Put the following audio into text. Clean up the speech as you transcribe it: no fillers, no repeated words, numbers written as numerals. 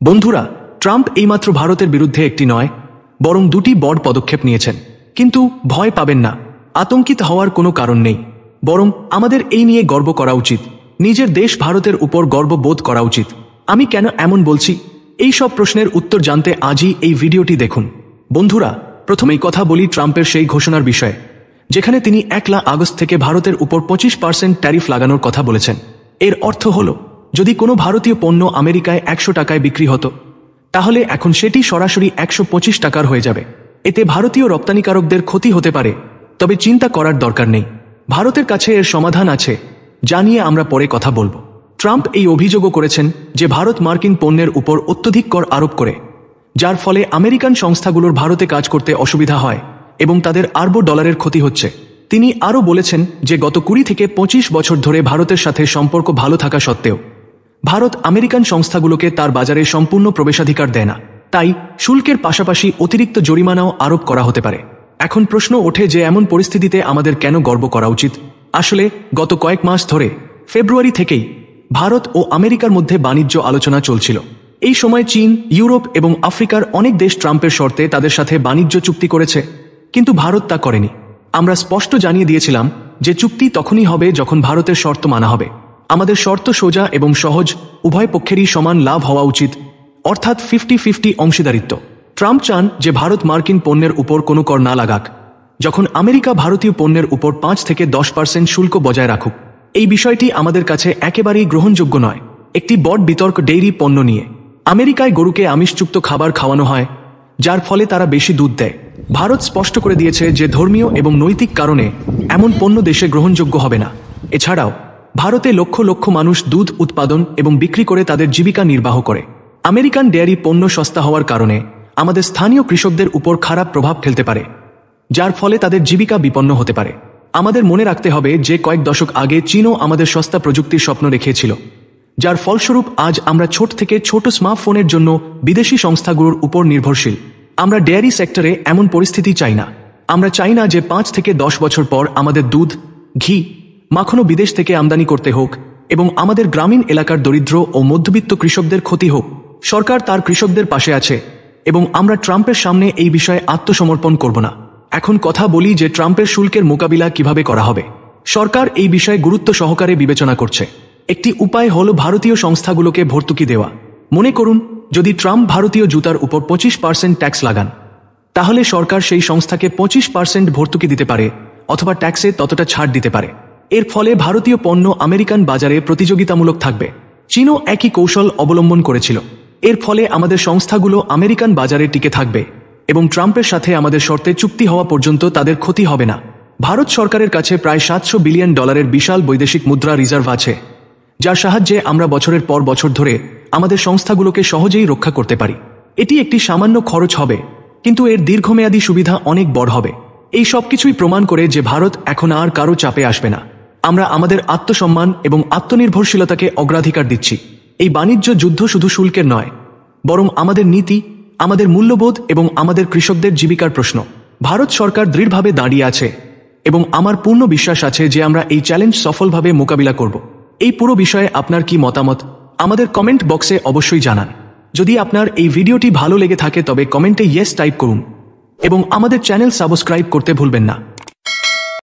বন্ধুরা, ট্রাম্প এইমাত্র ভারতের বিরুদ্ধে একটি নয় বরং দুটি বড় পদক্ষেপ নিয়েছেন। কিন্তু ভয় পাবেন না, আতঙ্কিত হওয়ার কোনো কারণ নেই। বরং আমাদের এই নিয়ে গর্ব করা উচিত। নিজের দেশ ভারতের উপর গর্ববোধ করা উচিত। আমি কেন এমন বলছি, এই সব প্রশ্নের উত্তর জানতে আজই এই ভিডিওটি দেখুন। বন্ধুরা, প্রথমেই কথা বলি ট্রাম্পের সেই ঘোষণার বিষয়ে, যেখানে তিনি 1 আগস্ট থেকে ভারতের উপর 25% ট্যারিফ লাগানোর কথা বলেছেন। এর অর্থ হল, যদি কোনো ভারতীয় পণ্য আমেরিকায় 100 টাকায় বিক্রি হতো, তাহলে এখন সেটি সরাসরি 125 টাকার হয়ে যাবে। এতে ভারতীয় রপ্তানিকারকদের ক্ষতি হতে পারে, তবে চিন্তা করার দরকার নেই। ভারতের কাছে এর সমাধান আছে, যা নিয়ে আমরা পরে কথা বলবো। ট্রাম্প এই অভিযোগও করেছেন যে ভারত মার্কিন পণ্যের উপর অত্যধিক কর আরোপ করে, যার ফলে আমেরিকান সংস্থাগুলোর ভারতে কাজ করতে অসুবিধা হয় এবং তাদের আরব ডলারের ক্ষতি হচ্ছে। তিনি আরও বলেছেন যে গত 20 থেকে 25 বছর ধরে ভারতের সাথে সম্পর্ক ভালো থাকা সত্ত্বেও ভারত আমেরিকান সংস্থাগুলোকে তার বাজারে সম্পূর্ণ প্রবেশাধিকার দেয় না। তাই শুল্কের পাশাপাশি অতিরিক্ত জরিমানাও আরোপ করা হতে পারে। এখন প্রশ্ন ওঠে যে এমন পরিস্থিতিতে আমাদের কেন গর্ব করা উচিত। আসলে গত কয়েক মাস ধরে, ফেব্রুয়ারি থেকেই ভারত ও আমেরিকার মধ্যে বাণিজ্য আলোচনা চলছিল। এই সময় চীন, ইউরোপ এবং আফ্রিকার অনেক দেশ ট্রাম্পের শর্তে তাদের সাথে বাণিজ্য চুক্তি করেছে, কিন্তু ভারত তা করেনি। আমরা স্পষ্ট জানিয়ে দিয়েছিলাম যে চুক্তি তখনই হবে যখন ভারতের শর্ত মানা হবে। আমাদের শর্ত সোজা এবং সহজ, উভয় পক্ষেরই সমান লাভ হওয়া উচিত, অর্থাৎ 50-50 অংশীদারিত্ব। ট্রাম্প চান যে ভারত মার্কিন পণ্যের উপর কোনো কর না লাগাক, যখন আমেরিকা ভারতীয় পণ্যের উপর 5 থেকে 10% শুল্ক বজায় রাখুক। এই বিষয়টি আমাদের কাছে একেবারেই গ্রহণযোগ্য নয়। একটি বড় বিতর্ক ডেইরি পণ্য নিয়ে। আমেরিকায় গরুকে আমিষযুক্ত খাবার খাওয়ানো হয়, যার ফলে তারা বেশি দুধ দেয়। ভারত স্পষ্ট করে দিয়েছে যে ধর্মীয় এবং নৈতিক কারণে এমন পণ্য দেশে গ্রহণযোগ্য হবে না। এছাড়াও ভারতে লক্ষ লক্ষ মানুষ দুধ উৎপাদন এবং বিক্রি করে তাদের জীবিকা নির্বাহ করে। আমেরিকান ডেয়ারি পণ্য সস্তা হওয়ার কারণে আমাদের স্থানীয় কৃষকদের উপর খারাপ প্রভাব ফেলতে পারে, যার ফলে তাদের জীবিকা বিপন্ন হতে পারে। আমাদের মনে রাখতে হবে যে কয়েক দশক আগে চীনও আমাদের সস্তা প্রযুক্তির স্বপ্ন রেখেছিল, যার ফলস্বরূপ আজ আমরা ছোট থেকে ছোট স্মার্টফোনের জন্য বিদেশি সংস্থাগুলোর উপর নির্ভরশীল। আমরা ডেয়ারি সেক্টরে এমন পরিস্থিতি চাই না। আমরা চাই না যে 5 থেকে 10 বছর পর আমাদের দুধ, ঘি, মাখনও বিদেশ থেকে আমদানি করতে হোক এবং আমাদের গ্রামীণ এলাকার দরিদ্র ও মধ্যবিত্ত কৃষকদের ক্ষতি হোক। সরকার তার কৃষকদের পাশে আছে এবং আমরা ট্রাম্পের সামনে এই বিষয়ে আত্মসমর্পণ করব না। এখন কথা বলি যে ট্রাম্পের শুল্কের মোকাবিলা কিভাবে করা হবে। সরকার এই বিষয়ে গুরুত্ব সহকারে বিবেচনা করছে। একটি উপায় হল ভারতীয় সংস্থাগুলোকে ভর্তুকি দেওয়া। মনে করুন, যদি ট্রাম্প ভারতীয় জুতার উপর 25% ট্যাক্স লাগান, তাহলে সরকার সেই সংস্থাকে 25% ভর্তুকি দিতে পারে অথবা ট্যাক্সে ততটা ছাড় দিতে পারে। এর ফলে ভারতীয় পণ্য আমেরিকান বাজারে প্রতিযোগিতামূলক থাকবে। চীনও একই কৌশল অবলম্বন করেছিল। এর ফলে আমাদের সংস্থাগুলো আমেরিকান বাজারে টিকে থাকবে এবং ট্রাম্পের সাথে আমাদের শর্তে চুক্তি হওয়া পর্যন্ত তাদের ক্ষতি হবে না। ভারত সরকারের কাছে প্রায় $700 বিলিয়ন বিশাল বৈদেশিক মুদ্রা রিজার্ভ আছে, যার সাহায্যে আমরা বছরের পর বছর ধরে আমাদের সংস্থাগুলোকে সহজেই রক্ষা করতে পারি। এটি একটি সামান্য খরচ হবে, কিন্তু এর দীর্ঘমেয়াদী সুবিধা অনেক বড় হবে। এই সব কিছুই প্রমাণ করে যে ভারত এখন আর কারো চাপে আসবে না। আমরা আমাদের আত্মসম্মান এবং আত্মনির্ভরশীলতাকে অগ্রাধিকার দিচ্ছি। এই বাণিজ্য যুদ্ধ শুধু শুল্কের নয়, বরং আমাদের নীতি, আমাদের মূল্যবোধ এবং আমাদের কৃষকদের জীবিকার প্রশ্ন। ভারত সরকার দৃঢ়ভাবে দাঁড়িয়ে আছে এবং আমার পূর্ণ বিশ্বাস আছে যে আমরা এই চ্যালেঞ্জ সফলভাবে মোকাবিলা করব। এই পুরো বিষয়ে আপনার কি মতামত, আমাদের কমেন্ট বক্সে অবশ্যই জানান। যদি আপনার এই ভিডিওটি ভালো লেগে থাকে তবে কমেন্টে ইয়েস টাইপ করুন এবং আমাদের চ্যানেল সাবস্ক্রাইব করতে ভুলবেন না।